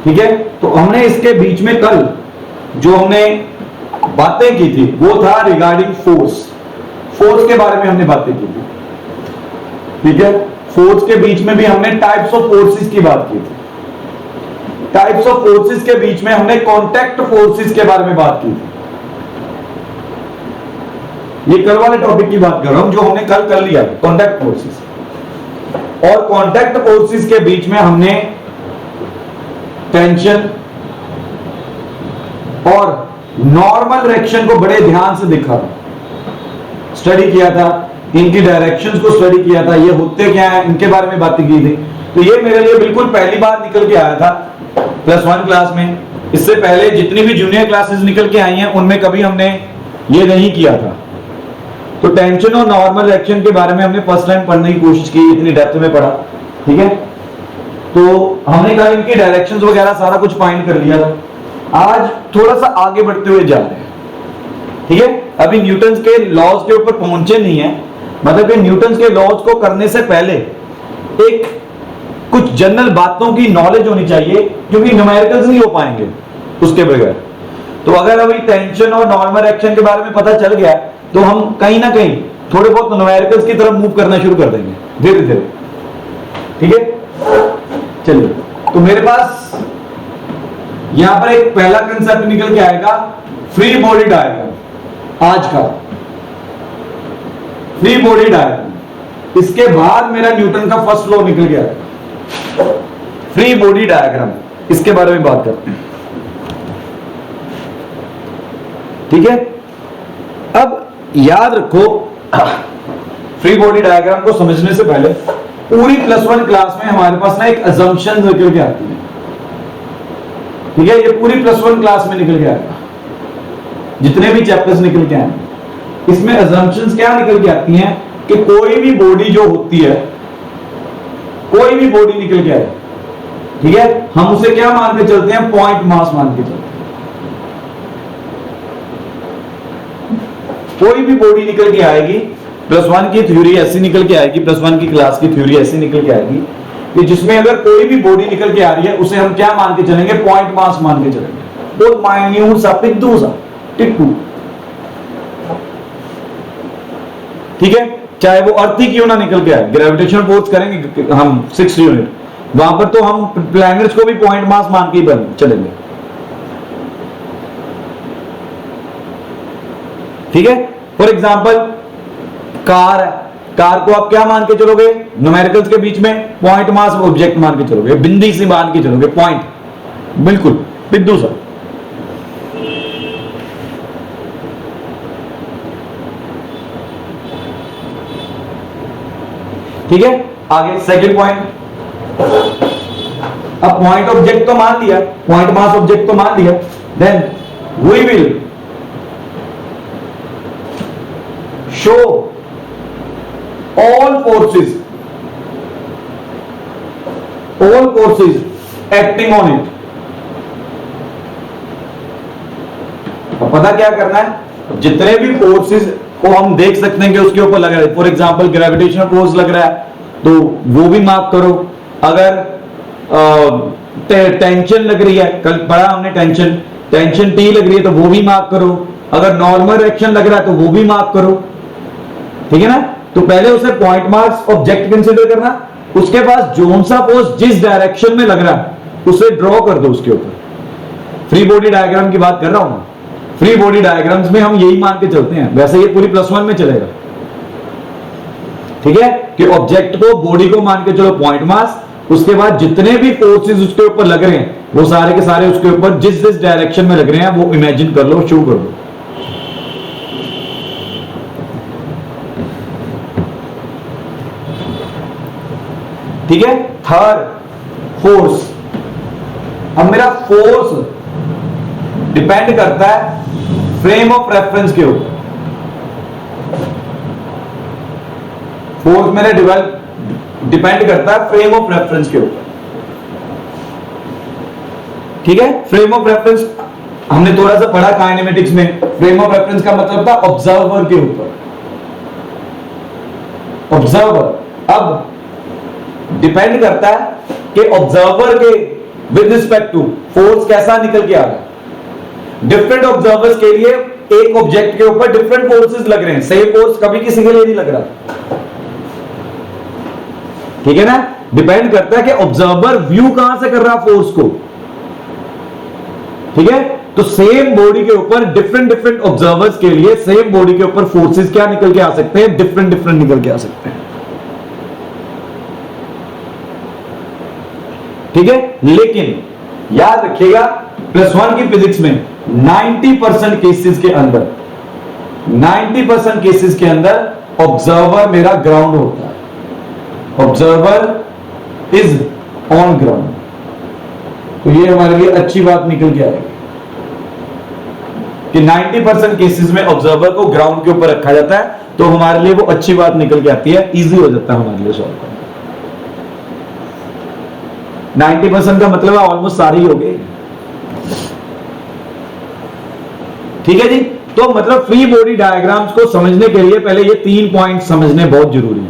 ठीक है, तो हमने इसके बीच में कल जो हमने बातें की थी वो था रिगार्डिंग फोर्स। फोर्स के बारे में हमने बातें की थी, ठीक है। फोर्स के बीच में भी हमने टाइप्स ऑफ फोर्सेस की बात की थी। टाइप्स ऑफ फोर्सेस के बीच में हमने कांटेक्ट फोर्सेस के बारे में बात की थी। ये कल वाले टॉपिक की बात कर रहा हूं जो हमने कल कर लिया, कांटेक्ट फोर्सेस। और कांटेक्ट फोर्सेस के बीच में हमने टेंशन और नॉर्मल रिएक्शन को बड़े ध्यान से देखा था, स्टडी किया था, इनकी डायरेक्शंस को स्टडी किया था, ये होते क्या है इनके बारे में बातें की थी। तो ये मेरे लिए बिल्कुल पहली बार निकल के आया था +1 क्लास में। इससे पहले जितनी भी जूनियर क्लासेस निकल के आई हैं उनमें कभी हमने ये नहीं किया था। तो टेंशन और नॉर्मल रिएक्शन के बारे में हमने फर्स्ट टाइम पढ़ने की कोशिश की, इतनी डेप्थ में पढ़ा, ठीक है। तो हमने कहा इनकी डायरेक्शंस वगैरह सारा कुछ फाइंड कर लिया था। आज थोड़ा सा आगे बढ़ते हुए जा रहे हैं, ठीक है। अभी न्यूटन्स के लॉज के ऊपर पहुंचे नहीं है, मतलब कि न्यूटन्स के लॉज को करने से पहले एक कुछ जनरल बातों की नॉलेज होनी चाहिए, क्योंकि न्यूमेरिकल्स नहीं हो पाएंगे उसके बगैर। तो अगर अभी टेंशन और नॉर्मल रिएक्शन के बारे में पता चल गया तो हम कहीं ना कहीं थोड़े बहुत न्यूमेरिकल्स की तरफ मूव करना शुरू कर देंगे धीरे धीरे, ठीक है। चलिए, तो मेरे पास यहां पर एक पहला कंसेप्ट निकल के आएगा, फ्री बॉडी डायग्राम। आज का फ्री बॉडी डायग्राम, इसके बाद मेरा न्यूटन का फर्स्ट लॉ निकल गया। फ्री बॉडी डायग्राम, इसके बारे में बात करते हैं, ठीक है। अब याद रखो, फ्री बॉडी डायग्राम को समझने से पहले पूरी +1 क्लास में हमारे पास ना एक अजम्पशन निकल के आती है, ठीक है। ये पूरी +1 क्लास में निकल के आएगा, जितने भी चैप्टर्स निकल के आए इसमें अजम्पशंस क्या निकल के आती हैं कि कोई भी बॉडी जो होती है, कोई भी बॉडी निकल के आए, ठीक है, हम उसे क्या मान के चलते हैं, पॉइंट मास मान के चलते हैं। कोई भी बॉडी निकल के आएगी, +1 की थ्योरी ऐसी निकल के आएगी, +1 की क्लास की थ्योरी ऐसी निकल के आएगी कि जिसमें अगर कोई भी बॉडी निकल के आ रही है उसे हम क्या मान के चलेंगे, पॉइंट मास मान के चलेंगे। बहुत माइन्यूट सा, पिद्दू सा, टिट्टू, ठीक है। चाहे वो अर्थ ही क्यों ना निकल के आए, ग्रेविटेशनल फोर्स करेंगे हम 6 यूनिट, वहां पर तो हम प्लैनेट्स को भी पॉइंट मास मान के ही चलेंगे, ठीक है। फॉर एग्जाम्पल कार है, कार को आप क्या मान के चलोगे, न्यूमेरिकल्स के बीच में पॉइंट मास ऑब्जेक्ट मान के चलोगे, बिंदी से मान के चलोगे, पॉइंट, बिल्कुल बिंदु सा, ठीक है। आगे सेकंड पॉइंट, अब पॉइंट ऑब्जेक्ट तो मान लिया, पॉइंट मास ऑब्जेक्ट तो मान लिया, then we will show all forces acting on it। अब पता क्या करना है, जितने भी फोर्सेस को हम देख सकते हैं कि उसके ऊपर लग रहा है, फॉर एग्जांपल ग्रेविटेशनल फोर्स लग रहा है तो वो भी मार्क करो। अगर टेंशन लग रही है, कल पढ़ा हमने टेंशन T लग रही है तो वो भी मार्क करो। अगर नॉर्मल रिएक्शन लग रहा है तो वो भी मार्क करो, ठीक है ना। तो पहले उसे पॉइंट मास ऑब्जेक्ट कंसीडर करना, उसके पास जोन सा फोर्स जिस डायरेक्शन में लग रहा है उसे ड्रॉ कर दो उसके ऊपर। फ्री बॉडी डायग्राम की बात कर रहा हूं, फ्री बॉडी डायग्राम्स में हम यही मान के चलते हैं, वैसे ये पूरी +1 में चलेगा, ठीक है, कि ऑब्जेक्ट को, बॉडी को मान के चलो पॉइंट मास, उसके बाद जितने भी फोर्सेस उसके ऊपर लग रहे हैं वो सारे के सारे उसके ऊपर जिस जिस डायरेक्शन में लग रहे हैं वो इमेजिन कर लो, शो कर दो, ठीक है। Third, force. अब मेरा फोर्स डिपेंड करता है फ्रेम ऑफ रेफरेंस के ऊपर। फोर्स मेरे डिपेंड करता है फ्रेम ऑफ रेफरेंस के ऊपर, ठीक है। फ्रेम ऑफ रेफरेंस हमने थोड़ा सा पढ़ा काइनेमेटिक्स में, फ्रेम ऑफ रेफरेंस का मतलब था ऑब्जर्वर के ऊपर, ऑब्जर्वर। अब डिपेंड करता है कि ऑब्जर्वर के विद रिस्पेक्ट टू फोर्स कैसा निकल के आ रहा है। डिफरेंट ऑब्जर्वर्स के लिए एक ऑब्जेक्ट के ऊपर डिफरेंट फोर्सेस लग रहे हैं, सेम फोर्स कभी किसी के लिए नहीं लग रहा, ठीक है ना। डिपेंड करता है कि ऑब्जर्वर व्यू कहां से कर रहा फोर्स को, ठीक है। तो सेम बॉडी के ऊपर डिफरेंट डिफरेंट ऑब्जर्वर्स के लिए सेम बॉडी के ऊपर फोर्सेस क्या निकल के आ सकते हैं, डिफरेंट डिफरेंट निकल के आ सकते हैं, ठीक है। लेकिन याद रखिएगा +1 की फिजिक्स में 90% केसेस के अंदर 90% केसेस के अंदर ऑब्जर्वर मेरा ग्राउंड होता है, ऑब्जर्वर इज ऑन ग्राउंड। तो ये हमारे लिए अच्छी बात निकल के आएगी कि 90% केसेस में ऑब्जर्वर को ग्राउंड के ऊपर रखा जाता है, तो हमारे लिए वो अच्छी बात निकल के आती है, इजी हो जाता है हमारे लिए सॉल्व करना। 90% का मतलब ऑलमोस्ट सारी हो गई, ठीक है जी। तो मतलब फ्री बॉडी डायग्राम्स को समझने के लिए पहले ये 3 पॉइंट समझने बहुत जरूरी है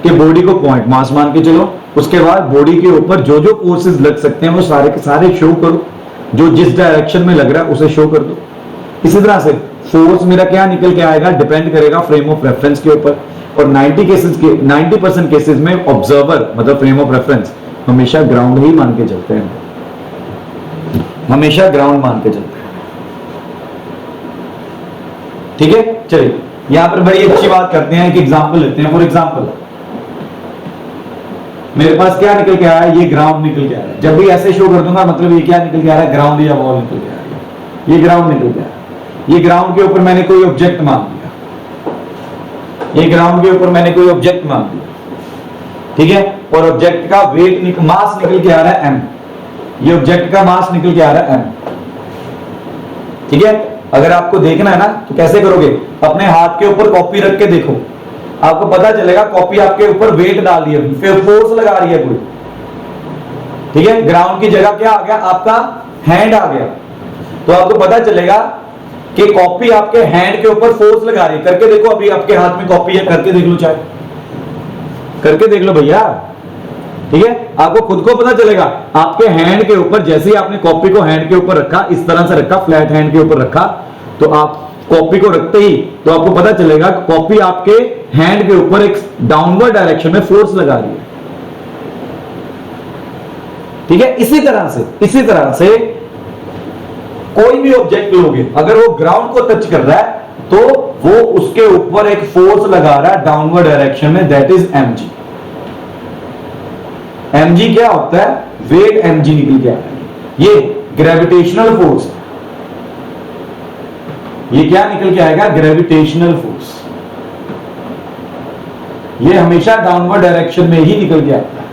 कि बॉडी को पॉइंट मास मान के चलो, उसके बाद बॉडी के ऊपर जो जो फोर्सेस लग सकते हैं वो सारे के सारे शो करो, जो जिस डायरेक्शन में लग रहा है उसे शो कर दो। इसी तरह से फोर्स मेरा क्या निकल के आएगा, डिपेंड करेगा फ्रेम ऑफ रेफरेंस के ऊपर, और 90% केसेस में ऑब्जर्वर मतलब फ्रेम ऑफ रेफरेंस हमेशा ग्राउंड ही मान के चलते हैं, हमेशा ग्राउंड मान के चलते हैं, ठीक है। चलिए यहां पर बड़ी अच्छी बात करते हैं, एक एग्जांपल लेते हैं। फॉर एग्जांपल मेरे पास क्या निकल के आया है, ये ग्राउंड निकल के आया है। जब भी ऐसे शो कर दूंगा मतलब ये क्या निकल के आ रहा है, ग्राउंड या वॉल निकल के आ रहा है, ये ग्राउंड निकल के आ रहा है। ये ग्राउंड के ऊपर मैंने कोई ऑब्जेक्ट मान दिया, ये ग्राउंड के ऊपर मैंने कोई ऑब्जेक्ट मान दिया, ठीक है। और ऑब्जेक्ट का वेट मास निकल के आ रहा है m, ये ऑब्जेक्ट का मास निकल के आ रहा है m, ठीक है। अगर आपको देखना है ना तो कैसे करोगे, अपने हाथ के ऊपर कॉपी रख के देखो, आपको पता चलेगा कॉपी आपके ऊपर वेट डाल दिया, फिर फोर्स लगा रही है कोई, ठीक है। ग्राउंड की जगह क्या आ गया, आपका हैंड आ गया, तो आपको पता चलेगा कि कॉपी आपके हैंड के ऊपर फोर्स लगा रही है। करके देखो, अभी आपके हाथ में कॉपी है, करके देख लो, चाहे करके देख लो भैया, ठीक है। आपको खुद को पता चलेगा आपके हैंड के ऊपर, जैसे ही आपने कॉपी को हैंड के ऊपर रखा, इस तरह से रखा, फ्लैट हैंड के ऊपर रखा, तो आप कॉपी को रखते ही तो आपको पता चलेगा कॉपी आपके हैंड के ऊपर एक डाउनवर्ड डायरेक्शन में फोर्स लगा रही है, ठीक है। इसी तरह से कोई भी ऑब्जेक्ट लोगे, अगर वो ग्राउंड को टच कर रहा है तो वो उसके ऊपर एक फोर्स लगा रहा है डाउनवर्ड डायरेक्शन में, दैट इज mg। mg क्या होता है, वेट mg निकल के आता है, ये ग्रेविटेशनल फोर्स, ये क्या निकल के आएगा, ग्रेविटेशनल फोर्स। ये हमेशा डाउनवर्ड डायरेक्शन में ही निकल के आता है,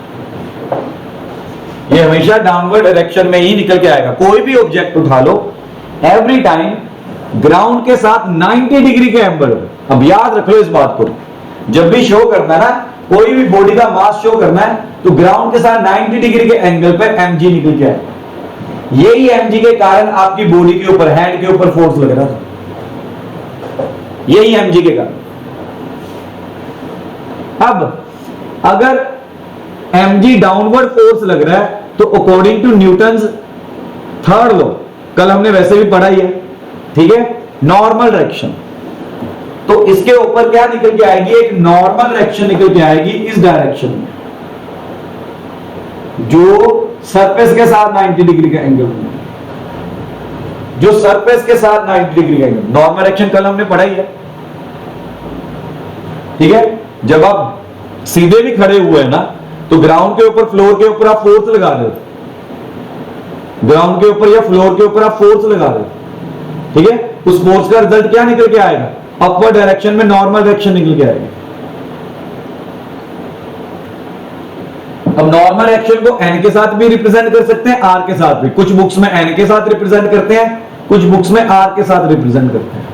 ये हमेशा डाउनवर्ड डायरेक्शन में ही निकल के आएगा। कोई भी ऑब्जेक्ट उठा लो, एवरी टाइम ग्राउंड के साथ 90 डिग्री के एंगल। अब याद रख लो इस बात को, जब भी शो करना है ना, कोई भी बॉडी का मास शो करना है तो ग्राउंड के साथ 90 डिग्री के एंगल पे mg निकल के आएगा। यही mg के कारण आपकी बॉडी के ऊपर, हैंड के ऊपर फोर्स लग रहा था, यही mg के कारण। अब अगर mg डाउनवर्ड फोर्स लग रहा है तो according to Newton's third law, कल हमने वैसे भी पढ़ा ही है, ठीक है, नॉर्मल डायरेक्शन, तो इसके ऊपर क्या निकल के आएगी, एक नॉर्मल डायरेक्शन निकल के आएगी इस डायरेक्शन में, जो सरफेस के साथ 90 डिग्री का एंगल, जो सरफेस के साथ 90 डिग्री का एंगल, नॉर्मल डायरेक्शन कल हमने पढ़ा ही है, ठीक है। जब आप सीधे भी खड़े हुए हैं ना तो ग्राउंड के ऊपर, फ्लोर के ऊपर आप फोर्स लगा रहे हो, ग्राउंड के ऊपर या फ्लोर के ऊपर आप फोर्स लगा रहे हो, ठीक है। उस फोर्स का रिजल्ट क्या निकल के आएगा, अपवर्ड डायरेक्शन में नॉर्मल डायरेक्शन निकल के आएगा। अब नॉर्मल डायरेक्शन को n के साथ भी रिप्रेजेंट कर सकते हैं, r के साथ भी। कुछ बुक्स में n के साथ रिप्रेजेंट करते हैं, कुछ बुक्स में r के साथ रिप्रेजेंट करते हैं,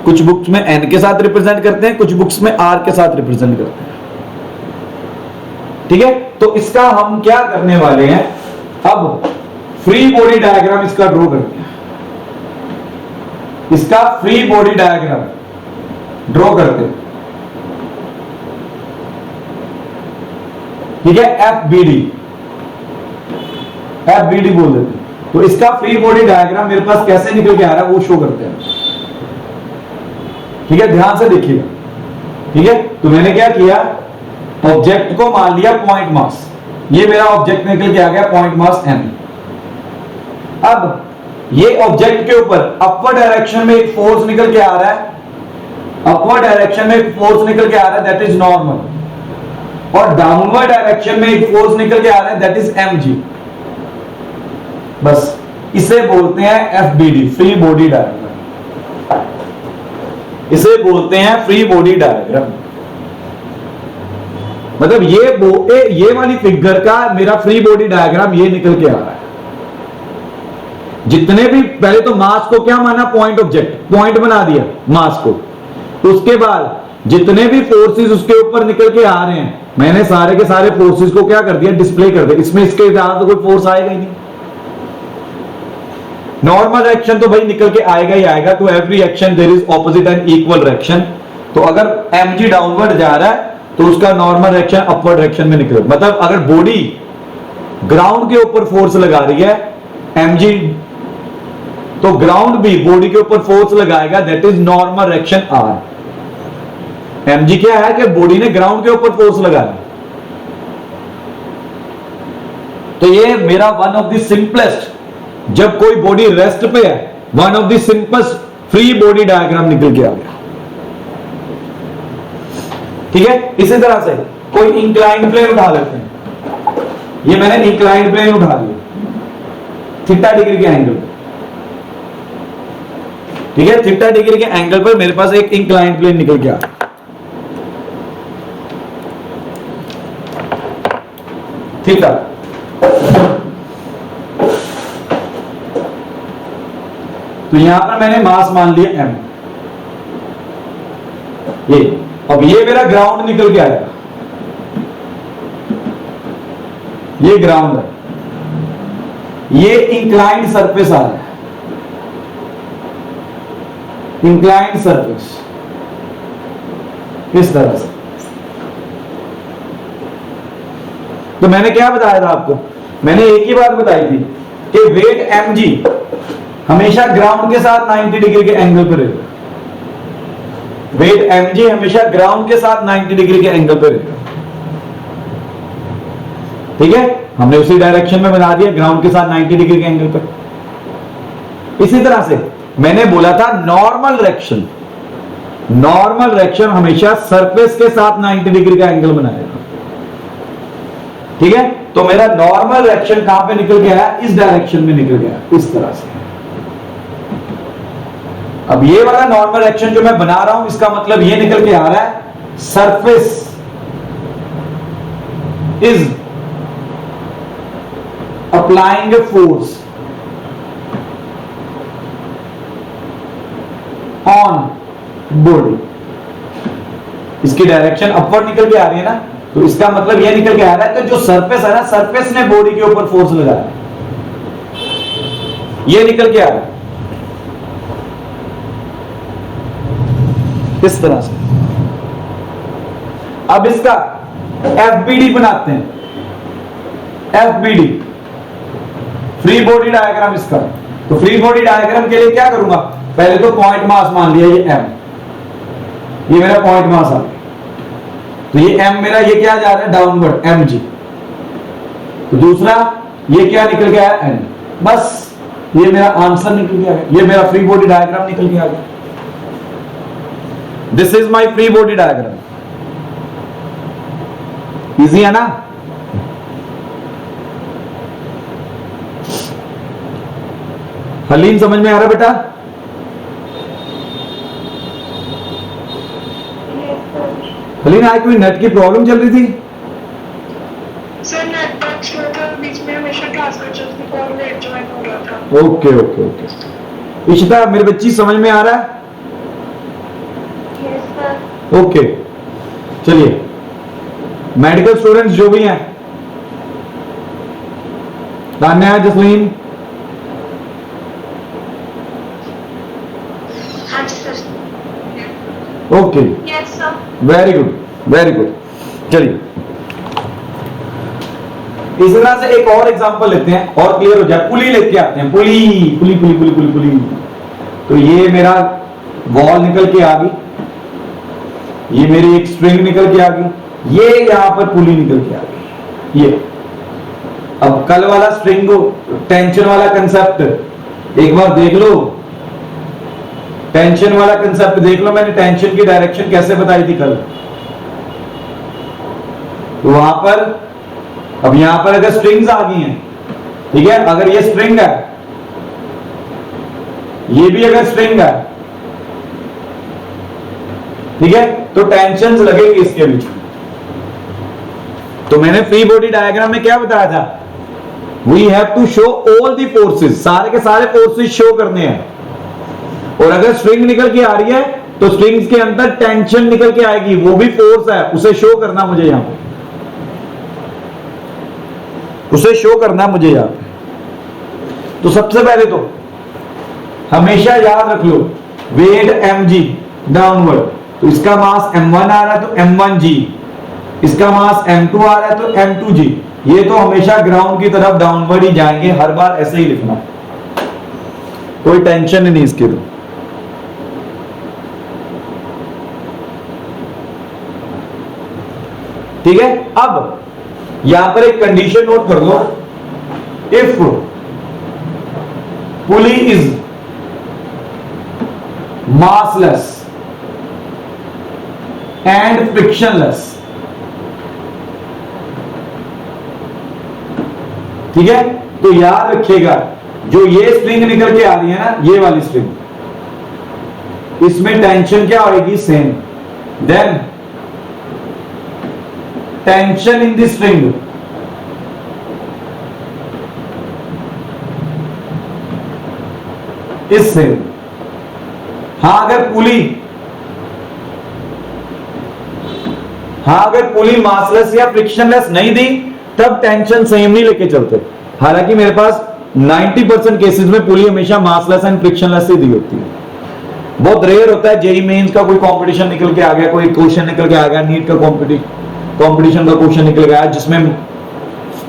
कुछ बुक्स में n के साथ रिप्रेजेंट करते हैं, कुछ बुक्स में r के साथ रिप्रेजेंट करते हैं, ठीक है। तो इसका हम क्या करने वाले हैं, अब फ्री बॉडी डायग्राम इसका ड्रॉ करते हैं, इसका फ्री बॉडी डायग्राम ड्रॉ करते हैं। ठीक है, FBD, FBD बोल देते हैं। तो इसका फ्री बॉडी डायग्राम मेरे पास कैसे निकल के आ रहा है वो शो करते हैं। ठीक है, ध्यान से देखिएगा। ठीक है, तो मैंने क्या किया, ऑब्जेक्ट को मान लिया पॉइंट मास, ये मेरा ऑब्जेक्ट निकल के आ गया पॉइंट मास m। अब ये ऑब्जेक्ट के ऊपर अपवर्ड डायरेक्शन में एक फोर्स निकल के आ रहा है, अपवर्ड डायरेक्शन में एक फोर्स निकल के आ रहा है, दैट इज नॉर्मल, और डाउनवर्ड डायरेक्शन में एक फोर्स निकल के आ रहा है, दैट इज mg। बस इसे बोलते हैं FBD, फ्री बॉडी डायग्राम। इसे बोलते हैं फ्री बॉडी डायग्राम। मतलब ये वाली फिगर का मेरा फ्री बॉडी डायग्राम ये निकल के आ रहा है। जितने भी, पहले तो मास को क्या माना, पॉइंट ऑब्जेक्ट, पॉइंट बना दिया मास को, उसके बाद जितने भी फोर्सेस उसके ऊपर निकल के आ रहे हैं, मैंने सारे के सारे फोर्सेस को क्या कर दिया, डिस्प्ले कर दिया। इसमें इसके ज्यादा तो कोई फोर्स आएगा ही नहीं। नॉर्मल रिएक्शन तो भाई निकल के आएगा ही आएगा। तो every action there is opposite and equal reaction. तो अगर mg डाउनवर्ड जा रहा है तो उसका नॉर्मल रिएक्शन अपवर्ड रिएक्शन में निकलेगा। मतलब अगर बॉडी ग्राउंड के ऊपर फोर्स लगा रही है mg, तो ग्राउंड भी बॉडी के ऊपर फोर्स लगाएगा, that is normal reaction r। mg क्या है कि बॉडी ने ग्राउंड के ऊपर फोर्स लगाया। तो ये मेरा वन ऑफ द सिंपलेस्ट, जब कोई बॉडी रेस्ट पे है, one of the simplest free body diagram निकल के आ गया। ठीक है, इसी तरह से कोई इंक्लाइंड प्लेन उठा लेते हैं। ये मैंने इंक्लाइंड प्लेन उठा लिया थीटा डिग्री के एंगल पर। ठीक है, थीटा डिग्री के एंगल पर मेरे पास एक इंक्लाइंड प्लेन निकल के आ रहा है। थीटा, तो यहां पर मैंने मास मान लिया m। ये अब ये मेरा ग्राउंड निकल के आया, ये ग्राउंड है, ये इंक्लाइंड सरफेस आ रहा है, इंक्लाइंड सरफेस इस तरह से। तो मैंने क्या बताया था आपको, मैंने एक ही बात बताई थी कि वेट mg हमेशा ग्राउंड के साथ 90 डिग्री के एंगल पर रहेगा। वेट mg हमेशा ग्राउंड के साथ 90 डिग्री के एंगल पर रहेगा। ठीक है, हमने उसी डायरेक्शन में बना दिया, ग्राउंड के साथ 90 डिग्री के एंगल पर। इसी तरह से मैंने बोला था नॉर्मल रिएक्शन, नॉर्मल रिएक्शन हमेशा सरफेस के साथ 90 डिग्री का एंगल बनाएगा। ठीक है, तो मेरा नॉर्मल रिएक्शन कहां पे निकल गया है, इस डायरेक्शन में निकल गया, इस तरह से। अब ये वाला नॉर्मल रिएक्शन जो मैं बना रहा हूं, इसका मतलब ये निकल के आ रहा है surface is applying a force on body. इसकी डायरेक्शन अपवर्ड निकल के आ रही है ना, तो इसका मतलब यह निकल के आ रहा है कि जो सरफेस है ना, सरफेस ने बॉडी के ऊपर फोर्स लगाया, ये निकल के आ रहा है इस तरह से। अब इसका FBD बनाते हैं, FBD फ्री बॉडी डायग्राम इसका। तो फ्री बॉडी डायग्राम के लिए क्या करूंगा, पहले तो पॉइंट मास मान लिया, ये m, ये मेरा पॉइंट मास आ गया। तो ये m मेरा, ये क्या जा रहा है डाउनवर्ड, mg। तो दूसरा ये क्या निकल गया है, n। बस ये मेरा आंसर निकल गया, ये मेरा फ्री बॉडी डायग्राम निकल के आ गया। This is my free body diagram. Easy है ना। हलीम समझ में आ रहा बेटा? हलीम आज कोई नेट की प्रॉब्लम चल रही थी? सर नेटवर्क स्लो था, बीच में हमेशा क्लास कर चलती, कॉल लेट ज्वाइन हो रहा था। Okay okay okay. इशिता मेरी बच्ची समझ में आ रहा है? Yes sir. ओके, चलिए मेडिकल स्टूडेंट्स जो भी हैं, तान्या, जसलीन, हाँ जी sir. Okay, yes sir. Very good very good. चलिए इस तरह से एक और एग्जांपल लेते हैं और क्लियर हो जाए। पुली लेके आते हैं, पुली पुली पुली पुली पुली पुली। तो ये मेरा वॉल निकल के आ गई, ये मेरी एक स्ट्रिंग निकल के आ गई, ये यहां पर पुली निकल के आ गई। ये अब कल वाला स्ट्रिंग टेंशन वाला कंसेप्ट एक बार देख लो, टेंशन वाला कंसेप्ट देख लो, मैंने टेंशन की डायरेक्शन कैसे बताई थी कल। तो वहां पर अब यहां पर अगर स्ट्रिंग्स आ गई हैं, ठीक है, अगर ये स्ट्रिंग है, ये भी अगर स्ट्रिंग है, ठीक है, तो टेंशन लगेगी इसके बीच में। तो मैंने फ्री बॉडी डायग्राम में क्या बताया था, we have to show all the forces, सारे के सारे फोर्सेस शो करने हैं। और अगर स्ट्रिंग निकल के आ रही है तो स्ट्रिंग्स के अंदर टेंशन निकल के आएगी, वो भी फोर्स है, उसे शो करना मुझे यहां पे, उसे शो करना मुझे यहां पे। तो सबसे पहले तो हमेशा याद रख लो वेट mg डाउनवर्ड, तो इसका मास m1 आ रहा है तो m1g, इसका मास m2 आ रहा है तो m2g। ये तो हमेशा ग्राउंड की तरफ डाउनवर्ड ही जाएंगे, हर बार ऐसे ही लिखना, कोई टेंशन नहीं इसके लिए। ठीक है, अब यहां पर एक कंडीशन नोट कर लो, if pulley is massless and frictionless, ठीक है, तो याद रखिएगा जो ये स्ट्रिंग निकल के आ रही है ना, ये वाली स्ट्रिंग, इसमें टेंशन क्या होगी, same. Then tension in the string is same. हाँ अगर पुली मासलेस या फ्रिक्शनलेस नहीं दी तब टेंशन सेम नहीं लेके चलते। हालांकि मेरे पास 90% केसेस में पुली हमेशा मासलेस एंड फ्रिक्शनलेस ही दी होती है। बहुत रेयर होता है जेई मेंस का कोई कंपटीशन निकल के आ गया, कोई क्वेश्चन निकल के आ गया, नीट का कंपटीशन का क्वेश्चन निकल गया जिसमें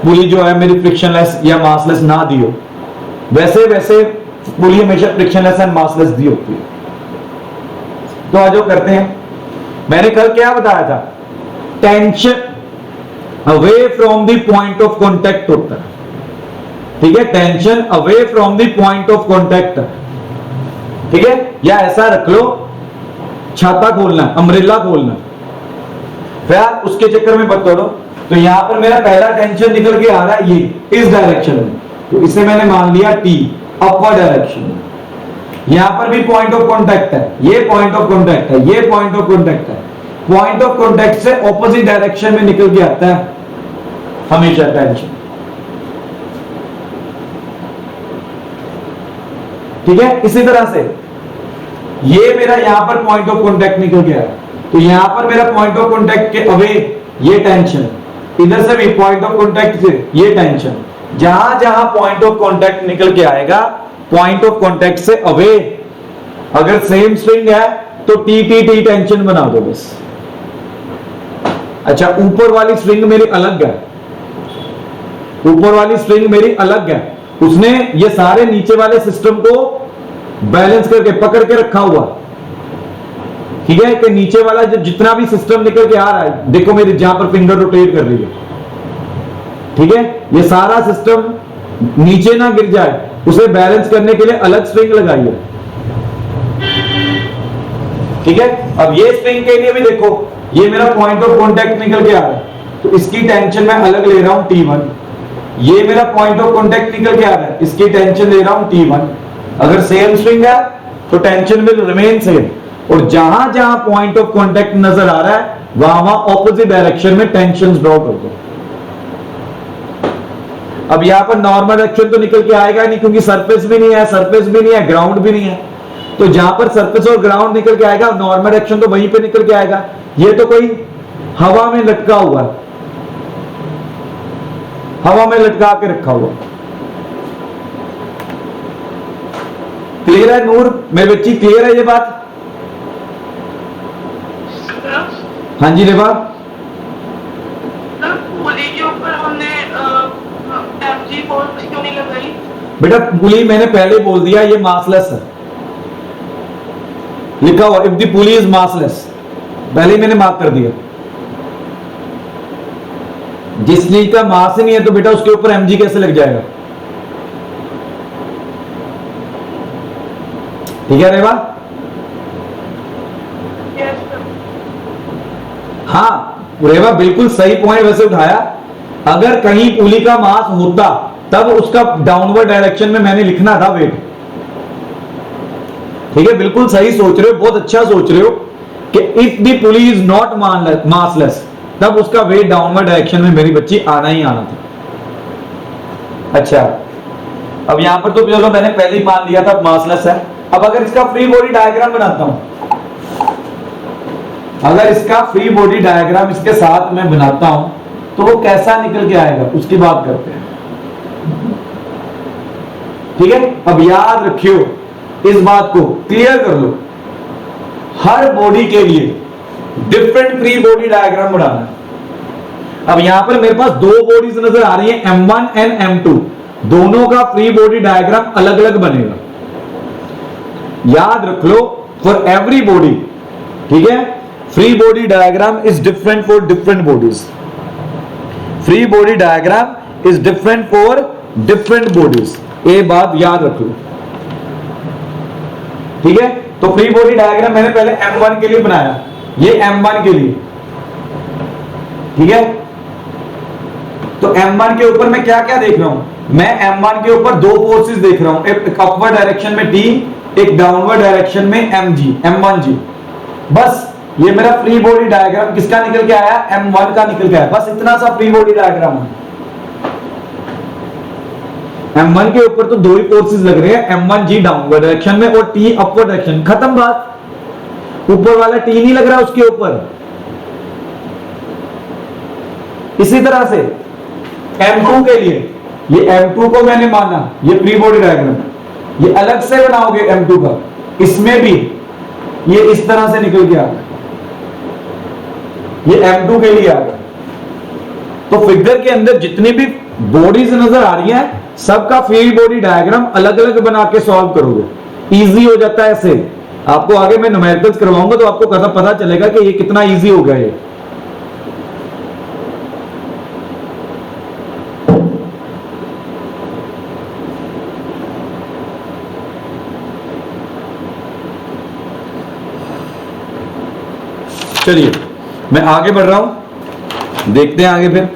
पुली जो है मेरी फ्रिक्शनलेस या मासलेस ना दी हो। वैसे पुली हमेशा फ्रिक्शनलेस एंड मासलेस दी होती है। तो आज जो करते हैं, मैंने कल क्या बताया था, tension away from the point of contact होता है, ठीक है, tension away from the point of contact, ठीक है, या ऐसा रख लो छाता खोलना, अम्ब्रेला खोलना, फिर उसके चक्कर में मत तोड़ो। तो यहां पर मेरा पहला टेंशन निकल के आ रहा है ये इस डायरेक्शन में, तो इसे मैंने मान लिया टी, अपवर्ड डायरेक्शन। यहां पर भी पॉइंट ऑफ कॉन्टैक्ट है, ये पॉइंट ऑफ कॉन्टैक्ट है, ये पॉइंट ऑफ कॉन्टैक्ट है। पॉइंट ऑफ कॉन्टैक्ट से ऑपोजिट डायरेक्शन में निकल के आता है हमेशा टेंशन, ठीक है। इसी तरह से ये मेरा यहां पर पॉइंट ऑफ कॉन्टैक्ट निकल गया, तो यहां पर मेरा पॉइंट ऑफ कॉन्टैक्ट के अवे ये टेंशन, इधर से भी पॉइंट ऑफ कॉन्टैक्ट से ये टेंशन। जहां जहां पॉइंट ऑफ कॉन्टैक्ट निकल के आएगा, पॉइंट ऑफ कॉन्टैक्ट से अवे अगर सेम स्ट्रिंग है तो टी टी टी टेंशन बना दो बस। अच्छा, ऊपर वाली स्ट्रिंग मेरी अलग है, ऊपर वाली स्ट्रिंग मेरी अलग है, उसने ये सारे नीचे वाले सिस्टम को बैलेंस करके पकड़ के रखा हुआ, ठीक है, कि नीचे वाला जो जितना भी सिस्टम निकल के आ रहा है, देखो मेरी जहां पर फिंगर रोटेट कर रही है, ठीक है, ये सारा सिस्टम नीचे ना गिर जाए, उसे बैलेंस करने के लिए अलग स्ट्रिंग लगाई है, ठीक है। अब ये स्ट्रिंग के लिए भी देखो, ये मेरा पॉइंट ऑफ कॉन्टैक्ट निकल के आ रहा है, तो इसकी टेंशन मैं अलग ले रहा हूं T1। ये मेरा पॉइंट ऑफ कॉन्टैक्ट निकल के आ रहा है, इसकी टेंशन ले रहा हूं T1। अगर सेम स्ट्रिंग है तो टेंशन विल रिमेन सेम, और जहां जहां पॉइंट ऑफ कॉन्टैक्ट नजर आ रहा है वहां वहां ऑपोजिट डायरेक्शन में टेंशन ड्रॉ कर दो। अब यहां पर नॉर्मल डायरेक्शन तो निकल के आएगा नहीं, क्योंकि सरफेस भी नहीं है, सरफेस भी नहीं है, ग्राउंड भी नहीं है। तो जहां पर सरफेस और ग्राउंड निकल के आएगा, नॉर्मल डायरेक्शन तो वहीं पे निकल के आएगा। ये तो कोई हवा में लटका हुआ है, हवा में लटका के रखा हुआ। क्लियर है नूर, मेरी बच्ची, क्लियर है ये बात? हाँ जी रेबा। पुली के ऊपर हमने जी फोर्स क्यों नहीं लगाई? बेटा पुली मैंने पहले बोल दिया ये मासलेस है, लिखा हुआ if the pulley is massless, पहले ही मैंने मार्क कर दिया। जिस चीज का मास ही नहीं है तो बेटा उसके ऊपर mg कैसे लग जाएगा? ठीक है रेवा? Yes sir. हाँ रेवा बिल्कुल सही पॉइंट वैसे उठाया। अगर कहीं पुली का मास होता तब उसका डाउनवर्ड डायरेक्शन में मैंने लिखना था वेट। ठीक है, बिल्कुल सही सोच रहे हो, बहुत अच्छा सोच रहे हो कि if the pulley is not massless तब उसका वेट डाउनवर्ड डायरेक्शन में मेरी बच्ची आना ही आना था। अच्छा, अब यहां पर तो चलो मैंने पहले ही मान लिया था मासलेस है। अब अगर इसका फ्री बॉडी डायग्राम बनाता हूं, अगर इसका फ्री बॉडी डायग्राम इसके साथ मैं बनाता हूं तो वो कैसा निकल के आएगा उसकी बात करते हैं। ठीक है, अब याद रखियो इस बात को, क्लियर कर लो, हर बॉडी के लिए डिफरेंट फ्री बॉडी डायग्राम बनाना है। अब यहां पर मेरे पास दो बॉडीज नजर आ रही है M1 एंड M2, दोनों का फ्री बॉडी डायग्राम अलग अलग बनेगा। याद रख लो फॉर एवरी बॉडी, ठीक है, free body diagram is different for different bodies. Free body diagram is different for different bodies, ये बात याद रख लो। ठीक है, तो फ्री बॉडी डायग्राम मैंने पहले M1 के लिए बनाया, ये M1 के लिए। ठीक है, तो M1 के ऊपर मैं क्या क्या देख रहा हूं? मैं M1 के ऊपर दो फोर्सेस देख रहा हूं, एक अपवर्ड डायरेक्शन में T, एक डाउनवर्ड डायरेक्शन में mg, M1g। बस ये मेरा फ्री बॉडी डायग्राम किसका निकल के आया? M1 का निकल के आया। बस इतना सा फ्री बॉडी डायग्राम है। M1 के ऊपर तो दो ही फोर्सेस लग रहे हैं, M1g डाउनवर्ड डायरेक्शन में और T अपवर्ड डायरेक्शन, खत्म बात। ऊपर वाला T नहीं लग रहा उसके ऊपर। इसी तरह से M2 के लिए, ये M2 को मैंने माना, ये फ्री बॉडी डायग्राम, ये अलग से बनाओगे M2 का, इसमें भी ये इस तरह से निकल के आ गया, ये M2 के लिए आ गया। तो फिगर के अंदर जितनी भी बॉडीज नजर आ रही हैं सबका फ्री बॉडी डायग्राम अलग अलग बना के सॉल्व करोगे, इजी हो जाता है। ऐसे आपको आगे मैं न्यूमेरिकल्स करवाऊंगा तो आपको पता चलेगा कि ये कितना इजी हो गया ये। चलिए मैं आगे बढ़ रहा हूं, देखते हैं आगे फिर।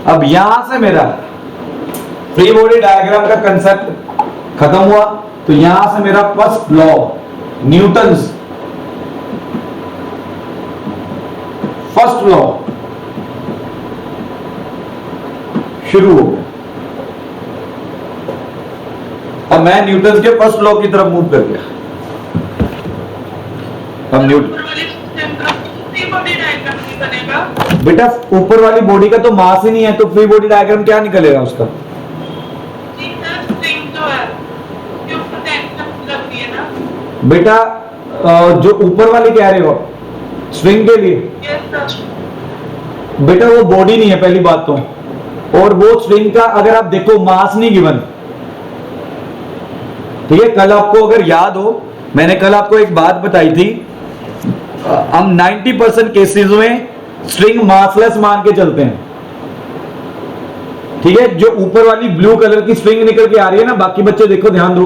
अब यहां से मेरा फ्री बॉडी डायग्राम का कंसेप्ट खत्म हुआ, तो यहां से मेरा first law, Newton's first law शुरू हो गया। अब मैं न्यूटन्स के फर्स्ट लॉ की तरफ मूव कर गया। अब न्यूटन बेटा ऊपर वाली बॉडी का तो मास ही नहीं है, तो फ्री बॉडी डायग्राम क्या निकलेगा उसका? बेटा जो ऊपर वाली कह रहे हो स्विंग के लिए, बेटा वो बॉडी नहीं है पहली बात तो, और वो स्विंग का अगर आप देखो मास नहीं गिवन। ठीक है, कल आपको अगर याद हो मैंने कल आपको एक बात बताई थी, हम 90% केसेस में स्ट्रिंग मासलेस मान के चलते हैं। ठीक है, जो ऊपर वाली ब्लू कलर की स्ट्रिंग निकल के आ रही है ना, बाकी बच्चे देखो ध्यान दो।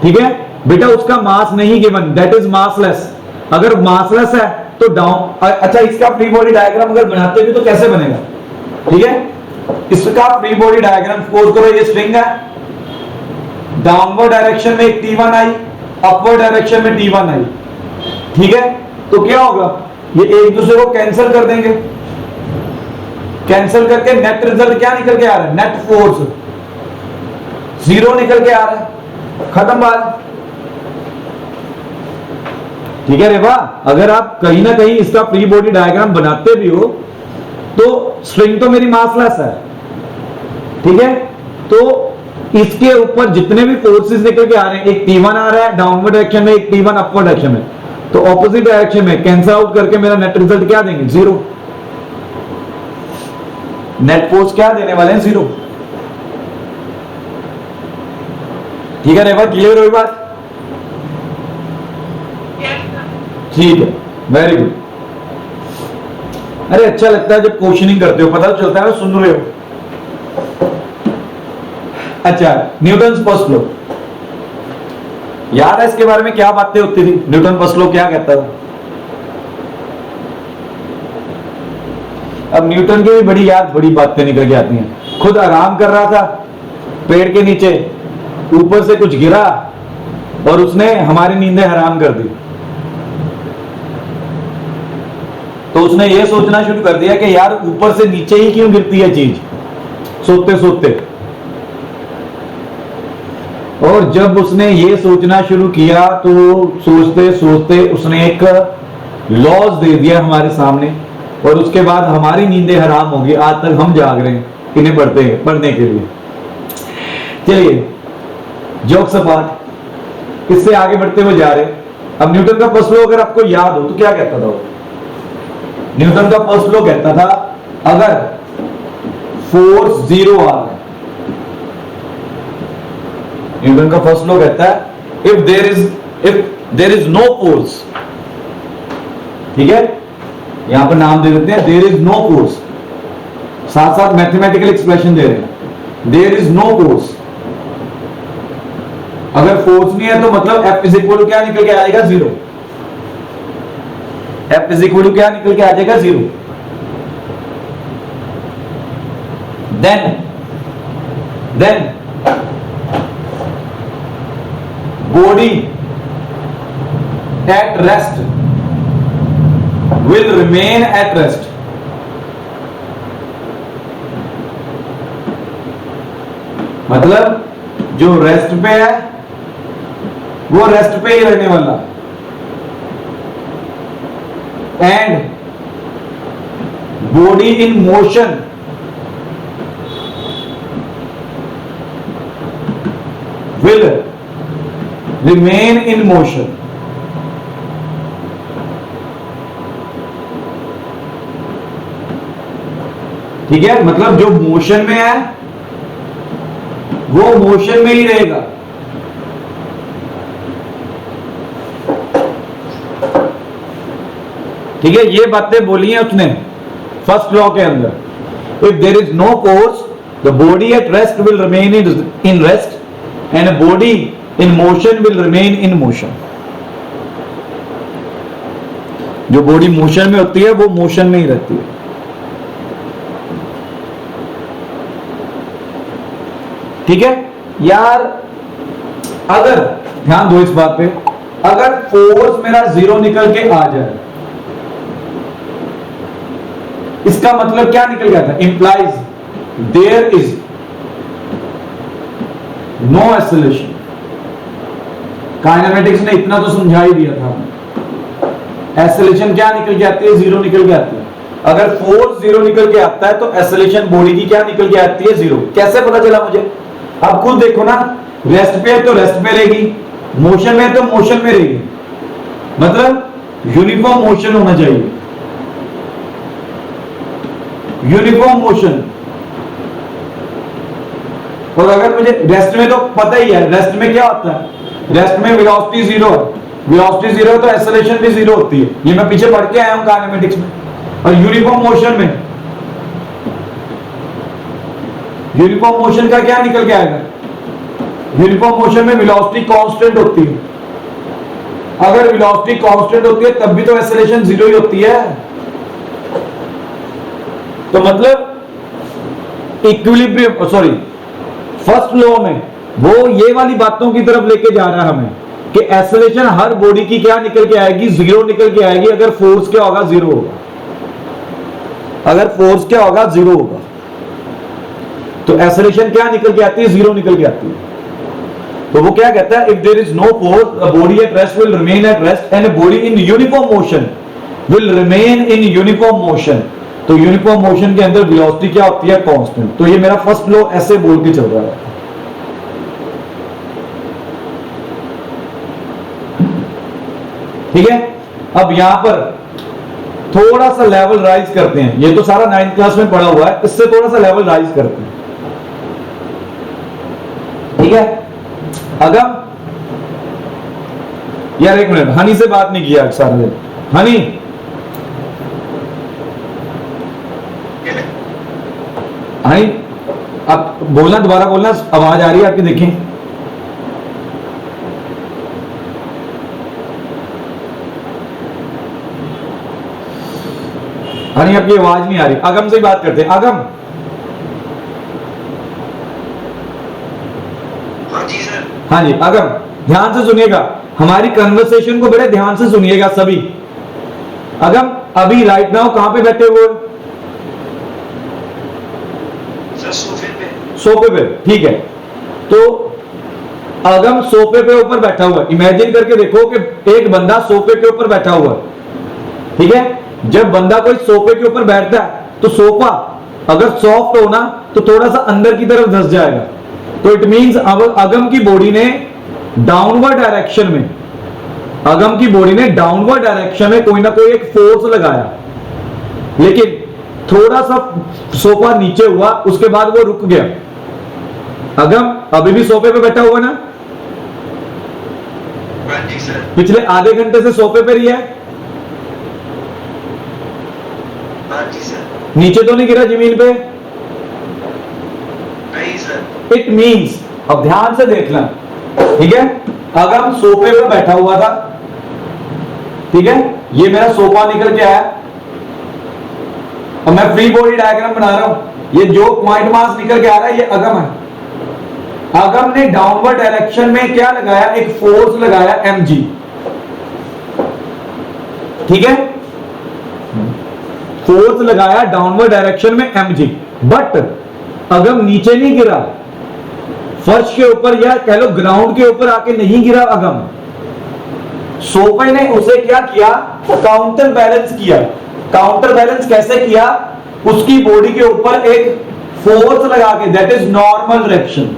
ठीक है बेटा, उसका मास नहीं गिवन, दैट इज मासलेस। अगर मासलेस है तो डाउन, अच्छा इसका फ्री बॉडी डायग्राम अगर बनाते भी तो कैसे बनेगा? ठीक है, इसका फ्री बॉडी डायग्राम सपोज करो ये स्ट्रिंग है, डाउनवर्ड डायरेक्शन में एक T1 आई, अपवर्ड डायरेक्शन में T1 आई। ठीक है, तो क्या होगा, ये एक दूसरे को कैंसिल कर देंगे, कैंसिल करके नेट रिजल्ट क्या निकल के आ रहा है? नेट फोर्स 0 निकल के आ रहा है, खत्म बात। ठीक है रेवा, अगर आप कहीं ना कहीं इसका फ्री बॉडी डायग्राम बनाते भी हो तो स्ट्रिंग तो मेरी मासलेस है। ठीक है, तो इसके ऊपर जितने भी फोर्सेस निकल के आ रहे हैं, एक T1 आ रहा है डाउनवर्ड डायरेक्शन में, एक T1 अपवर्ड डायरेक्शन में, तो ऑपोजिट डायरेक्शन में कैंसिल आउट करके मेरा नेट रिजल्ट क्या देंगे? 0। नेट फोर्स क्या देने वाले हैं? 0। ठीक है रेवा, क्लियर हुई बात? Yes sir. ठीक है, वेरी गुड। अरे अच्छा लगता है जब क्वेश्चनिंग करते हो, पता तो चलता है ना सुन रहे हो। अच्छा, न्यूटन फर्स्ट लॉ याद है? इसके बारे में क्या बातें होती थी? न्यूटन फर्स्ट लॉ क्या कहता था? अब न्यूटन की भी बड़ी याद, बड़ी बातें निकल के आती हैं। खुद आराम कर रहा था पेड़ के नीचे, ऊपर से कुछ गिरा और उसने हमारी नींदें हराम कर दी। तो उसने ये सोचना शुरू कर दिया कि यार ऊपर से नीचे ही क्यों गिरती है चीज सोते सोते। और जब उसने ये सोचना शुरू किया तो सोचते सोचते उसने एक लॉज दे दिया हमारे सामने, और उसके बाद हमारी नींदें हराम हो गई। आज तक हम जाग रहे हैं इन्हें पढ़ने के लिए। चलिए जोक्स अपार्ट, इससे आगे बढ़ते हुए जा रहे। अब न्यूटन का फर्स्ट लॉ अगर आपको याद हो तो क्या कहता था वो? न्यूटन का फर्स्ट लॉ कहता था अगर फोर्स जीरो आ रहा है, न्यूटन का फर्स्ट लॉ कहता है if there is no force, ठीक है, यहां पर नाम दे देते हैं देयर इज नो फोर्स, साथ साथ मैथमेटिकल एक्सप्रेशन दे रहे हैं, देयर इज नो फोर्स। अगर फोर्स नहीं है तो मतलब F इज इक्वल टू क्या निकल के आएगा? जीरो। F इज इक्वल टू क्या निकल के आ जाएगा? जीरो। Then body at rest will remain at rest. मतलब जो रेस्ट पे है वो रेस्ट पे ही रहने वाला, and body in motion will remain in motion. ठीक है, मतलब जो मोशन में है वो मोशन में ही रहेगा। ठीक है, ये बातें बोली हैं उसने फर्स्ट लॉ के अंदर। If there is no force the body at rest will remain in rest and body in motion will remain in motion. जो बॉडी मोशन में होती है वो मोशन में ही रहती है। ठीक है यार, अगर ध्यान दो इस बात पे, अगर फोर्स मेरा जीरो निकल के आ जाए, इसका मतलब क्या निकल गया था? Implies there is no acceleration. Kinematics ने इतना तो समझा ही दिया था। एक्सेलरेशन क्या निकल के आती है? जीरो निकल के आती है। अगर फोर्स जीरो निकल के आता है तो एक्सेलरेशन बॉडी की क्या निकल के आती है? जीरो। कैसे पता चला मुझे? अब खुद देखो ना, रेस्ट पे है तो रेस्ट पे रहेगी, मोशन में है तो मोशन में रहेगी। मतलब यूनिफॉर्म मोशन होना चाहिए, यूनिफॉर्म मोशन। और अगर मुझे रेस्ट में, तो पता ही है रेस्ट में क्या होता है, रेस्ट में वेलोसिटी जीरो है, वेलोसिटी जीरो है तो एक्सेलरेशन भी जीरो होती है। ये मैं पीछे पढ़ के आया हूं काइनेमेटिक्स में। और यूनिफॉर्म मोशन में, यूनिफॉर्म मोशन का क्या निकल के आएगा? यूनिफॉर्म मोशन में वेलोसिटी कांस्टेंट होती है। अगर वेलोसिटी कांस्टेंट होती है तब भी तो एक्सेलरेशन जीरो ही होती है। तो मतलब इक्विलिब्रियम, सॉरी, फर्स्ट लॉ में वो ये वाली बातों की तरफ लेके जा रहा है हमें कि एक्सेलरेशन हर बॉडी की क्या निकल के आएगी? जीरो निकल के आएगी। अगर फोर्स क्या होगा? जीरो होगा। अगर फोर्स क्या होगा? जीरो होगा। तो एक्सेलरेशन क्या निकल के आती है? जीरो निकल के आती है। तो वो क्या कहता है? If there is no force body at rest will remain at rest and body in uniform motion will remain in uniform motion. तो यूनिफॉर्म मोशन के अंदर वेलोसिटी क्या होती है? कांस्टेंट। तो ये मेरा फर्स्ट लॉ ऐसे बोल के चल रहा है। ठीक है, अब यहां पर थोड़ा सा लेवल राइज करते हैं। ये तो सारा 9th क्लास में पढ़ा हुआ है, इससे थोड़ा सा लेवल राइज करते हैं। ठीक है, अगम, यार एक मिनट, हनी से बात नहीं किया सारे दिन। हनी, हनी आप बोलना, दोबारा बोलना, आवाज आ रही है आपकी, देखें। हनी आपकी आवाज नहीं आ रही। अगम से ही बात करते हैं। अगम, हाँ जी सर। हाँ जी अगम, ध्यान से सुनिएगा, हमारी कन्वर्सेशन को बड़े ध्यान से सुनिएगा सभी। अगम, अभी राइट नाउ कहां पे बैठे हुए हो? सर सोफे पे। सोफे पे, ठीक है। तो अगम सोफे पे ऊपर बैठा हुआ है। इमेजिन करके देखो कि एक बंदा सोफे के ऊपर बैठा हुआ है, ठीक है। जब बंदा कोई सोफे के ऊपर बैठता है तो सोफा अगर सॉफ्ट हो ना तो थोड़ा सा अंदर की तरफ धंस जाएगा। तो इट मींस अगम की बॉडी ने डाउनवर्ड डायरेक्शन में, अगम की बॉडी ने डाउनवर्ड डायरेक्शन में कोई ना कोई एक फोर्स लगाया, लेकिन थोड़ा सा सोफा नीचे हुआ, उसके बाद वो रुक गया। अगम अभी भी सोफे पे बैठा हुआ ना? हाँ जी सर। पिछले आधे घंटे से सोफे पे रही है? हाँ जी सर। नीचे तो नहीं गिरा जमीन पे? नहीं सर। इट मींस, अब ध्यान से देखना, ठीक है। अगम सोफे पे बैठा हुआ था, ठीक है। ये मेरा सोफा निकल के आया, और मैं फ्री बॉडी डायग्राम बना रहा हूं। ये जो पॉइंट मास निकल के आ रहा है ये अगम है। अगम ने डाउनवर्ड डायरेक्शन में क्या लगाया? एक फोर्स लगाया mg, ठीक है। फोर्स लगाया डाउनवर्ड डायरेक्शन में mg, बट अगम नीचे नहीं गिरा, फर्श के ऊपर या कह लो ग्राउंड के ऊपर आके नहीं गिरा अगम। सोफे ने उसे क्या किया? काउंटर बैलेंस किया। काउंटर बैलेंस कैसे किया? उसकी बॉडी के ऊपर एक फोर्स लगा के, that is normal reaction,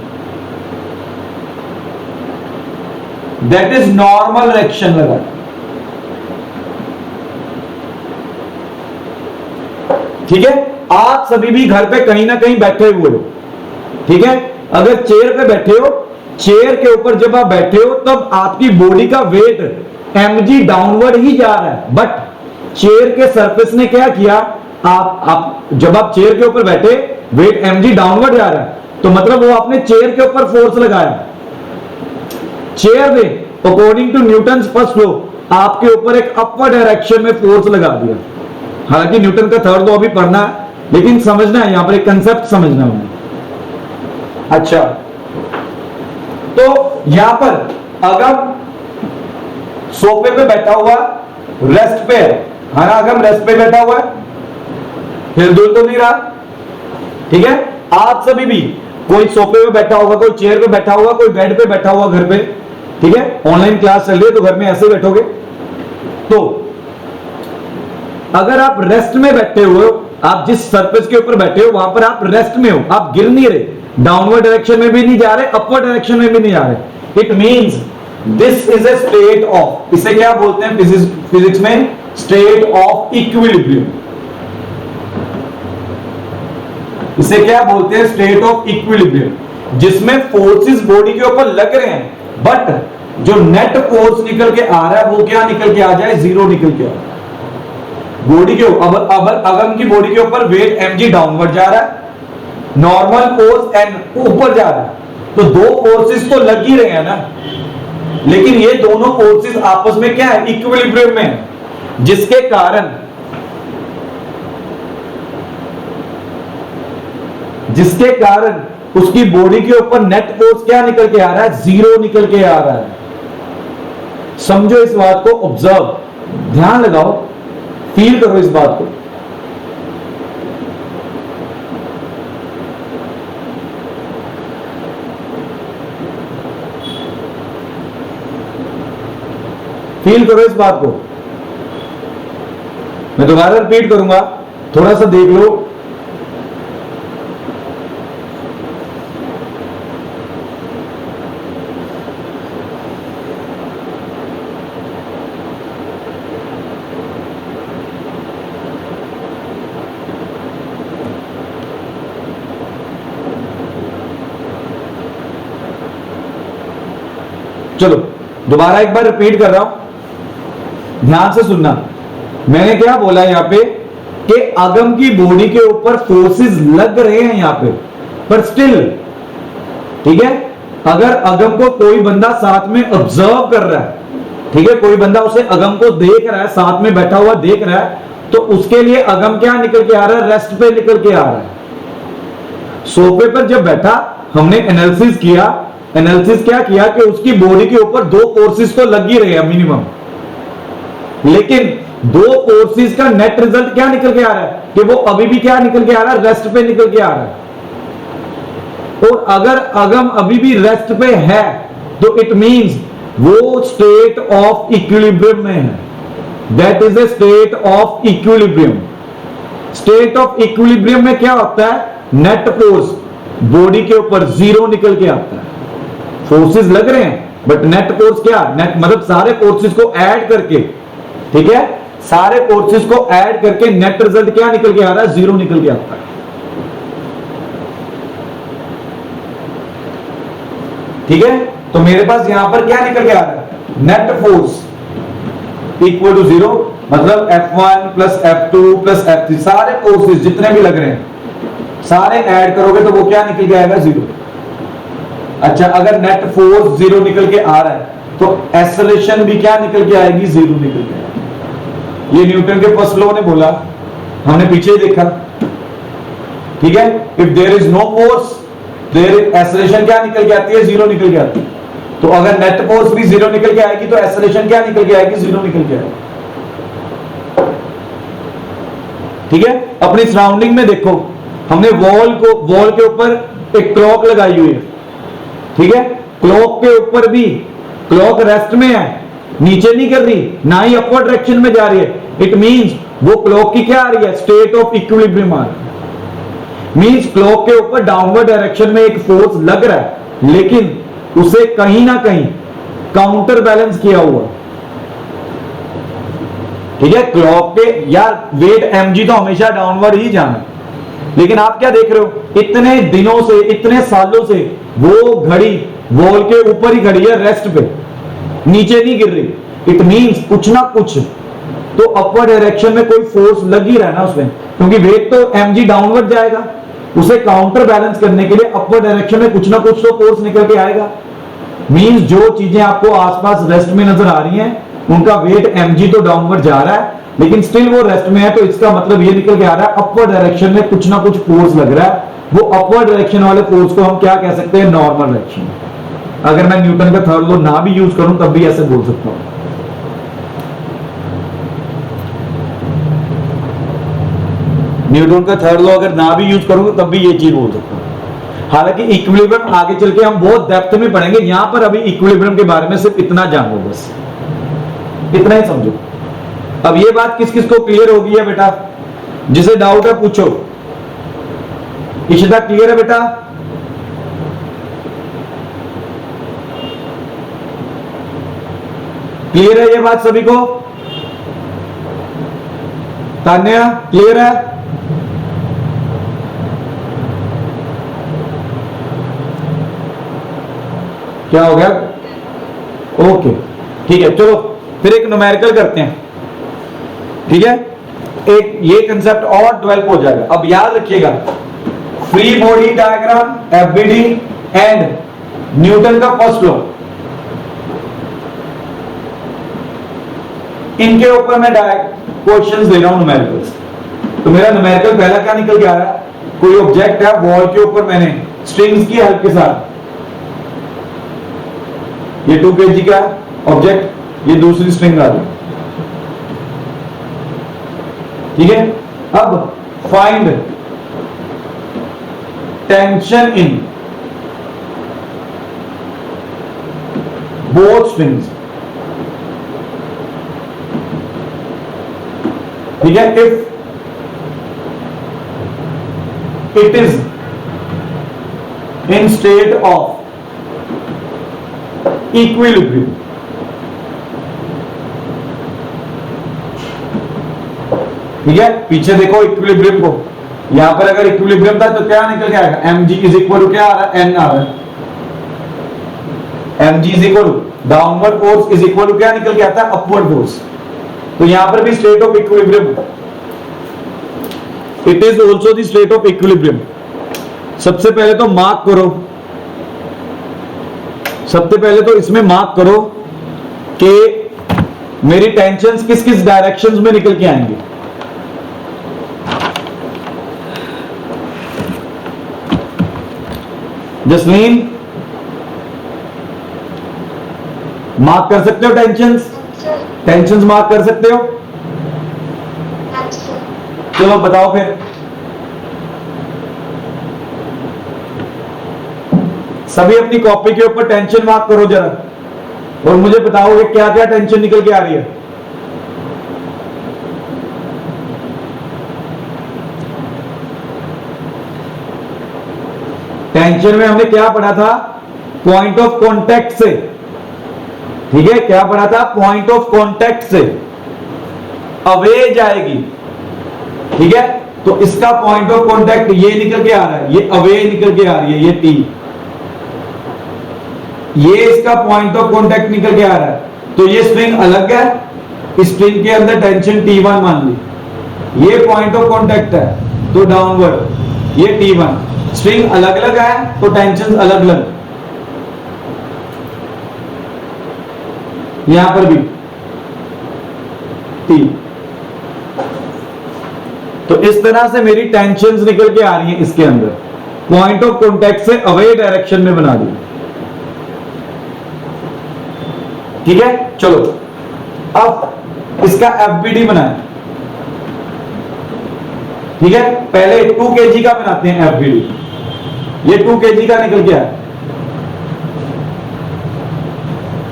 that is normal reaction लगा। ठीक है। आप सभी भी घर पे कहीं ना कहीं बैठे हुए हो, ठीक है। अगर चेयर पे बैठे हो, चेयर के ऊपर जब आप बैठे हो तब आपकी बॉडी का वेट mg डाउनवर्ड ही जा रहा है, बट चेयर के सरफेस ने क्या किया? आप जब आप चेयर के ऊपर बैठे, वेट mg डाउनवर्ड जा रहा है, तो मतलब वो आपने चेयर के ऊपर फोर्स लगाया। चेयर ने according to Newton first law आपके ऊपर एक अपवर्ड डायरेक्शन में फोर्स लगा दिया। हालांकि न्यूटन का थर्ड लॉ अभी पढ़ना है, लेकिन समझना है, यहां पर एक कंसेप्ट समझना है। अच्छा, तो यहां पर अगम सोफे पे बैठा हुआ, रेस्ट पे है ना? अगम रेस्ट पे बैठा हुआ है, हिलडुल तो नहीं रहा, ठीक है। आप सभी भी, कोई सोफे पे बैठा होगा, कोई चेयर पे बैठा होगा, कोई बेड पे बैठा हुआ घर पे, ठीक है। ऑनलाइन क्लास चल रही है तो घर में ऐसे बैठोगे। तो अगर आप रेस्ट में बैठे हुए हो, आप जिस सरफेस के ऊपर बैठे हो वहां पर आप रेस्ट में हो, आप गिर नहीं रहे, डाउनवर्ड डायरेक्शन में भी नहीं जा रहे, अपवर्ड डायरेक्शन में भी नहीं जा रहे। It means this is a state of, इसे क्या बोलते हैं फिजिक्स में? State of equilibrium. इसे क्या बोलते हैं? स्टेट ऑफ इक्विलिब्रियम, जिसमें फोर्सेस बॉडी के ऊपर लग रहे हैं, बट जो नेट फोर्स निकल के आ रहा है वो क्या निकल के आ जाए? जीरो निकल के आ। बॉडी के ऊपर, अगम की बॉडी के ऊपर वेट mg डाउनवर्ड जा रहा है, नॉर्मल फोर्स n ऊपर जा रहा है, तो दो फोर्सेस तो लग ही रहे हैं ना, लेकिन ये दोनों फोर्सेस आपस में क्या है? इक्विलिब्रियम में है, जिसके कारण उसकी बॉडी के ऊपर नेट फोर्स क्या निकल के आ रहा है? जीरो निकल के आ रहा है। समझो इस बात को, ऑब्जर्व, ध्यान लगाओ, फील करो इस बात को। फील करो इस बात को। मैं दोबारा रिपीट करूंगा, थोड़ा सा देख लो। चलो दोबारा एक बार रिपीट कर रहा हूं, ध्यान से सुनना। मैंने क्या बोला यहां पे कि अगम की बॉडी के ऊपर फोर्सेस लग रहे हैं यहां पे, पर स्टिल, ठीक है, अगर अगम को कोई बंदा साथ में ऑब्जर्व कर रहा है, ठीक है, कोई बंदा उसे अगम को देख रहा है, साथ में बैठा हुआ देख रहा है, तो उसके लिए अगम क्या निकल के आ रहा है? रेस्ट पे निकल के आ रहा है। सोफे पर जब बैठा, हमने एनालिसिस किया, एनालिसिस क्या किया कि उसकी बॉडी के ऊपर दो फोर्सेस तो लग ही रहे हैं मिनिमम, लेकिन दो फोर्सेस का नेट रिजल्ट क्या निकल के आ रहा है कि वो अभी भी क्या निकल के आ रहा है? रेस्ट पे निकल के आ रहा है। और अगर अगम अभी भी रेस्ट पे है तो इट मींस वो स्टेट ऑफ इक्विलिब्रियम में है। That is a state of equilibrium. State of equilibrium में क्या होता है? नेट फोर्स बॉडी के ऊपर जीरो निकल के आता है। फोर्सेस लग रहे हैं बट नेट फोर्स क्या? नेट मतलब सारे फोर्सेस को ऐड करके, ठीक है, सारे फोर्सेस को ऐड करके नेट रिजल्ट क्या निकल के आ रहा है? जीरो निकल के आता है। ठीक है, तो मेरे पास यहां पर क्या निकल के आ रहा है? Net force equal to zero, मतलब F1 plus F2 plus F3 सारे फोर्सेस जितने भी लग रहे हैं सारे ऐड करोगे तो वो क्या निकल के आएगा? जीरो। अच्छा, अगर नेट फोर्स जीरो निकल के आ रहा है तो एक्सेलरेशन भी क्या निकल के आएगी? जीरो निकल के आएगी। ये न्यूटन के फर्स्ट लॉ ने बोला, हमने पीछे ही देखा, ठीक है। If there is no force there acceleration क्या निकल के आती है? जीरो निकल के आती है। तो अगर नेट फोर्स भी जीरो निकल के आएगी तो एक्सेलरेशन क्या निकल के आएगी? जीरो निकल के आएगी। ठीक है, अपनी सराउंडिंग में देखो, हमने वॉल के ऊपर एक क्लॉक लगाई हुई है, ठीक है, क्लॉक के ऊपर भी क्लॉक रेस्ट में है, नीचे नहीं कर रही, ना ही अपवर्ड डायरेक्शन में जा रही है। इट मींस वो क्लॉक की क्या आ रही है? स्टेट ऑफ इक्विलिब्रियम आ रही है। मींस क्लॉक के ऊपर डाउनवर्ड डायरेक्शन में एक फोर्स लग रहा है, लेकिन उसे कहीं ना कहीं काउंटर बैलेंस किया हुआ, ठीक है। क्लॉक के यार वेट mg तो हमेशा डाउनवर्ड ही जाना, लेकिन आप क्या देख रहे हो? इतने दिनों से, इतने सालों से वो घड़ी वॉल के ऊपर ही खड़ी है, रेस्ट पे, नीचे नहीं गिर रही। इट मींस कुछ ना कुछ तो अपवर्ड डायरेक्शन में कोई फोर्स लग ही रहा है ना उसमें, क्योंकि वेट तो mg डाउनवर्ड जाएगा, उसे काउंटर बैलेंस करने के लिए अपवर्ड डायरेक्शन में कुछ ना कुछ तो फोर्स निकल के आएगा। मींस जो चीजें आपको आसपास रेस्ट में नजर आ रही हैं उनका वेट mg तो डाउनवर्ड जा रहा है, लेकिन स्टिल वो रेस्ट में है, तो इसका मतलब ये निकल के आ रहा है अपवर्ड डायरेक्शन में कुछ ना कुछ फोर्स लग रहा है। वो अपवर्ड डायरेक्शन वाले फोर्स को हम क्या कह सकते हैं? Normal direction. अगर मैं न्यूटन का थर्ड लॉ ना भी यूज करूं तब भी ऐसे बोल सकता हूं। न्यूटन का थर्ड लॉ अगर ना भी यूज करूंगा तब भी ये चीज बोल सकता हूं। हालांकि इक्विलिब्रियम आगे चल के हम बहुत डेप्थ में पढ़ेंगे, यहां पर अभी इक्विलिब्रियम के बारे में सिर्फ इतना जानो, बस इतना ही समझो। अब ये बात किस किस को क्लियर होगी है बेटा? जिसे डाउट है पूछो। इशिता क्लियर है बेटा? क्लियर है ये बात सभी को? तान्या क्लियर है? क्या हो गया? ओके, ठीक है, चलो फिर एक न्यूमेरिकल करते हैं, ठीक है। एक ये कंसेप्ट और डेवलप हो जाएगा। अब याद रखिएगा, free body diagram, FBD and Newton का फर्स्ट लॉ, इनके ऊपर मैं क्वेश्चंस दे रहा हूं न्यूमेरिकल्स। तो मेरा न्यूमेरिकल पहला क्या निकल के आ रहा है? कोई ऑब्जेक्ट है, वॉल के ऊपर मैंने स्ट्रिंग्स की हेल्प के साथ, ये 2 kg का ऑब्जेक्ट, ये दूसरी स्ट्रिंग आ रही, ठीक है। अब find tension in both strings, ठीक है। If it is in state of equilibrium, ठीक है। पीछे देखो इक्विलिब्रियम को, यहां पर अगर इक्विलिब्रियम था तो क्या निकल के आएगा? mg इज इक्वल टू क्या आ रहा है? n आ रहा है। mg is equal to downward force is equal to क्या निकल के आता है, अपवर्ड फोर्स। तो यहां पर भी state of equilibrium, it is also the state of equilibrium. सबसे पहले तो मार्क करो, सबसे पहले तो इसमें मार्क करो कि मेरी टेंशन्स किस किस डायरेक्शंस में निकल के आएंगे। जसलीन मार्क कर सकते हो टेंशन्स, टेंशन्स मार्क कर सकते हो। चलो बताओ फिर, सभी अपनी कॉपी के ऊपर टेंशन मार्क करो जरा, और मुझे बताओगे क्या क्या टेंशन निकल के आ रही है। टेंशन में हमने क्या पढ़ा था, पॉइंट ऑफ कांटेक्ट से, ठीक है, क्या पढ़ा था, पॉइंट ऑफ कांटेक्ट से अवे जाएगी, ठीक है। तो इसका पॉइंट ऑफ कांटेक्ट ये निकल के आ रहा है, ये अवे निकल के आ रही है, ये टी, ये इसका पॉइंट ऑफ कांटेक्ट निकल के आ रहा है। तो ये स्ट्रिंग अलग है, स्ट्रिंग के अंदर टेंशन T1 मान ली, ये पॉइंट ऑफ कांटेक्ट है तो डाउनवर्ड ये T1, स्ट्रिंग अलग अलग है तो टेंशन अलग अलग। यहां पर भी T, तो इस तरह से मेरी टेंशन्स निकल के आ रही हैं इसके अंदर, पॉइंट ऑफ कांटेक्ट से अवे डायरेक्शन में बना दी, ठीक है। चलो अब इसका FBD बनाएं, ठीक है। पहले 2 kg का बनाते हैं FBD, ये 2 kg का निकल गया।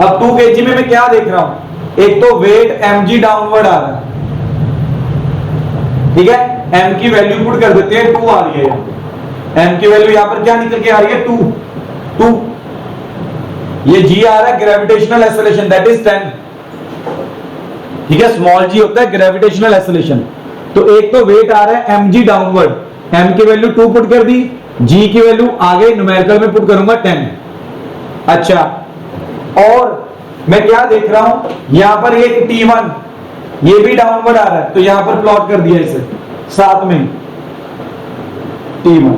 अब 2 kg में मैं क्या देख रहा हूं, एक तो वेट mg डाउनवर्ड आ रहा है, ठीक है, m की वैल्यू पुट कर देते हैं, 2 आ रही है, m की वैल्यू यहां पर क्या निकल के आ रही है, 2। ये g आ रहा है ग्रेविटेशनल एक्सेलरेशन, दैट इज 10, ठीक है, स्मॉल g होता है ग्रेविटेशनल एक्सेलरेशन। तो एक तो वेट आ रहा है mg डाउनवर्ड, m की वैल्यू 2 पुट कर दी, g की वैल्यू आगे न्यूमेरिकल में पुट करूंगा 10। अच्छा, और मैं क्या देख रहा हूं, यहां पर एक T1 ये भी डाउनवर्ड आ रहा है, तो यहां पर प्लॉट कर दिया इसे साथ में T1,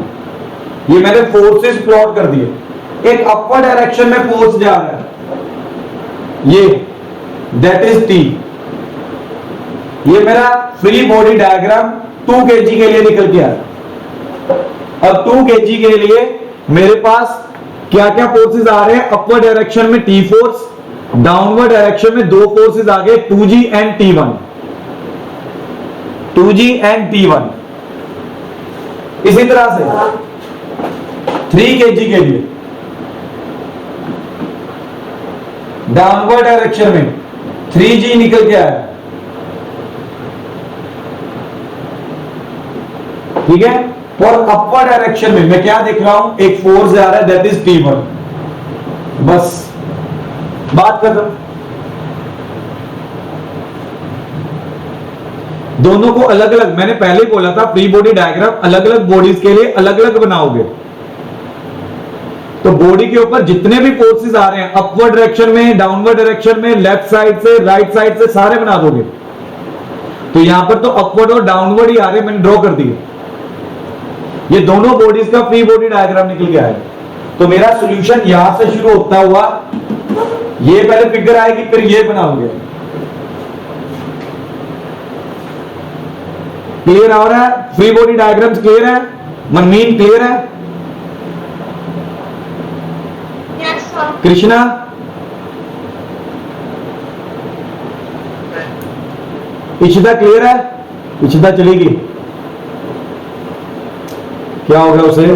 ये मैंने फोर्सेस प्लॉट कर दिए। एक अपवर्ड डायरेक्शन में फोर्स जा रहा है, ये दैट इज T। ये मेरा फ्री बॉडी डायग्राम 2 kg के लिए निकल के आया। अब 2 kg के लिए मेरे पास क्या क्या फोर्सेस आ रहे हैं, अपवर्ड डायरेक्शन में T फोर्स, डाउनवर्ड डायरेक्शन में 2 फोर्सेस आ गए, 2G and T1, 2G and T1। इसी तरह से 3 kg के लिए डाउनवर्ड डायरेक्शन में 3G निकल के आया, ठीक है। और अपवर्ड डायरेक्शन में मैं क्या देख रहा हूं, एक फोर्स आ रहा है, दैट इज T1। बस बात खत्म। दोनों को अलग अलग, मैंने पहले बोला था फ्री बॉडी डायग्राम अलग अलग बॉडीज के लिए अलग अलग बनाओगे, तो बॉडी के ऊपर जितने भी फोर्सेस आ रहे हैं अपवर्ड डायरेक्शन में, डाउनवर्ड डायरेक्शन में, लेफ्ट साइड से, राइट साइड से, सारे बना दोगे। तो यहां पर तो अपवर्ड और डाउनवर्ड ही आ रहे हैं, मैंने ड्रॉ कर दिए। ये दोनों बॉडीज का फ्री बॉडी डायग्राम निकल गया है। तो मेरा सॉल्यूशन यहां से शुरू होता हुआ, ये पहले फिगर आएगी, फिर ये बनाओगे। क्लियर हो रहा है? फ्री बॉडी डायग्राम्स क्लियर है? मनमीन क्लियर है? Yes, sir. Krishna, Ishita clear है? इशिता चलेगी, क्या हो गया उसे?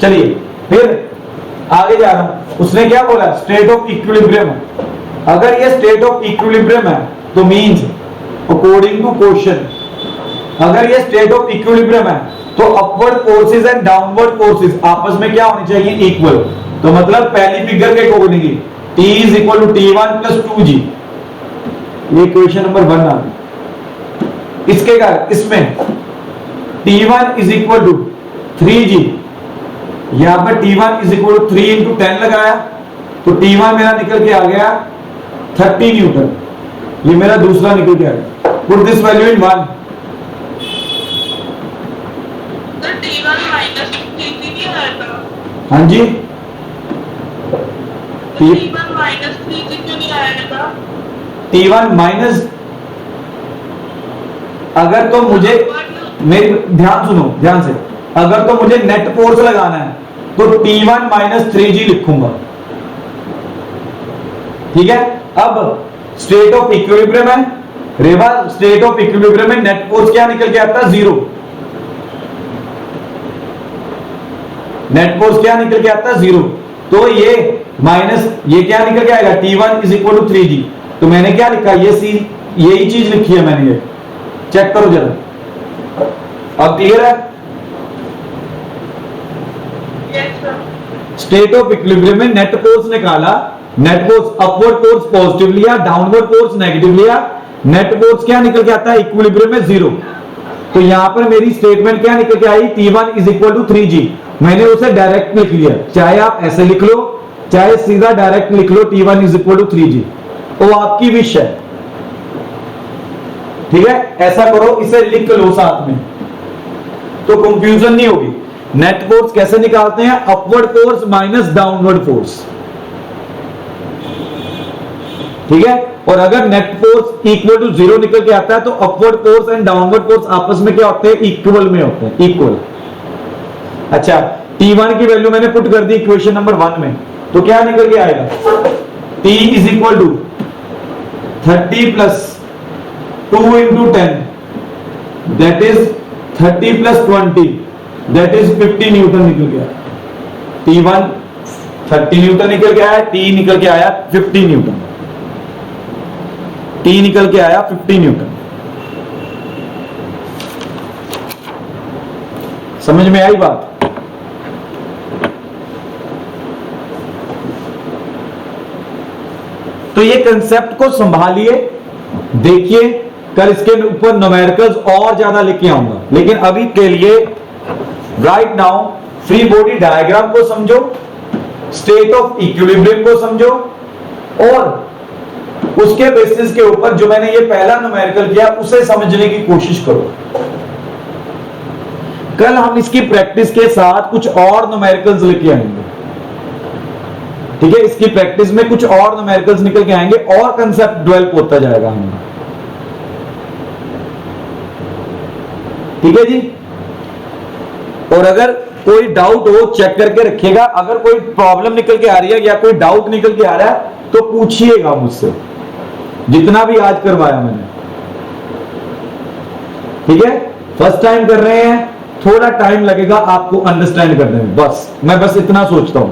चलिए फिर आगे जा रहा हूं। उसने क्या बोला, स्टेट ऑफ इक्विलिब्रियम। अगर ये स्टेट ऑफ इक्विलिब्रियम है तो मींस अकॉर्डिंग टू क्वेश्चन, अगर ये स्टेट ऑफ इक्विलिब्रियम है तो upward forces and downward forces आपस में क्या होनी चाहिए, इक्वल। तो मतलब पहली फिगर के accordingly T is equal to T1 plus 2G, ये इक्वेशन नंबर 1 आ गई। इसके का इसमें T1 is equal to 3G, यहां पर T1 is equal to 3 into 10 लगाया तो T1 मेरा निकल के आ गया 30 न्यूटन, ये मेरा दूसरा निकल के आ गया। Put this value in 1। Sir T1 minus 3G नहीं आया था? हाँ जी, T1 माइनस 3G क्यों नहीं आया था? T1 माइनस, अगर तो मुझे मेरी ध्यान सुनो ध्यान से, अगर तो मुझे नेट फोर्स लगाना है तो T1 माइनस 3G लिखूंगा, ठीक है। अब स्टेट ऑफ इक्विलिब्रियम है रेवा, स्टेट ऑफ इक्विलिब्रियम में नेट फोर्स क्या निकल के आता है? 0। नेट फोर्स क्या निकल के आता है? 0। तो ये माइनस ये क्या निकल के आएगा? T1 is equal to 3G। तो मैंने क्या लिखा? ये सी, यही चीज लिखी है मैंने, ये चेक करो जरा, अब क्लियर है? Yes sir. State of equilibrium में नेट फोर्स निकाला, net force upward force positive लिया, डाउनवर्ड फोर्स नेगेटिव लिया, नेट फोर्स क्या निकल के आता है? इक्विलिब्रियम में 0। तो यहां पर मेरी स्टेटमेंट क्या निकल के आई? T1 is equal to 3G। मैंने उसे डायरेक्ट लिख लिया, चाहे आप ऐसे लिख लो चाहे सीधा डायरेक्ट लिख लो T1 is equal to 3G, वो आपकी विश है, ठीक है। ऐसा करो, इसे लिख लो साथ में तो कंफ्यूजन नहीं होगी। नेट फोर्स कैसे निकालते हैं? Upward force minus downward force, ठीक है। और अगर नेट फोर्स इक्वल टू 0 निकल के आता है तो upward force and downward force आपस में क्या होते हैं? इक्वल में होते हैं, इक्वल। अच्छा, T1 की वैल्यू मैंने पुट कर दी इक्वेशन नंबर 1 में, तो क्या निकल के आएगा? T is equal to 30 plus 2 into 10 that is 30 plus 20 that is 50 newton निकल गया। T1 30 न्यूटन निकल के आया, T निकल के आया 50 न्यूटन, T निकल के आया 50 न्यूटन। समझ में आई बात? तो ये कंसेप्ट को संभालिए, देखिए, कल इसके ऊपर न्यूमेरिकल्स और ज्यादा लेके आऊंगा, लेकिन अभी के लिए right now free body diagram को समझो, स्टेट ऑफ इक्विलिब्रियम को समझो, और उसके बेसिस के ऊपर जो मैंने ये पहला न्यूमेरिकल किया उसे समझने की कोशिश करो। कल हम इसकी प्रैक्टिस के साथ कुछ और न्यूमेरिकल्स लेके आएंगे, ठीक है। इसकी प्रैक्टिस में कुछ और न्यूमेरिकल्स निकल के आएंगे और कंसेप्ट डेवलप होता जाएगा हमें, ठीक है जी। और अगर कोई डाउट हो चेक करके रखिएगा, अगर कोई प्रॉब्लम निकल के आ रही है या कोई डाउट निकल के आ रहा है तो पूछिएगा मुझसे, जितना भी आज करवाया मैंने, ठीक है। फर्स्ट टाइम कर रहे हैं, थोड़ा टाइम लगेगा आपको अंडरस्टैंड करने में, बस मैं बस इतना सोचता हूं।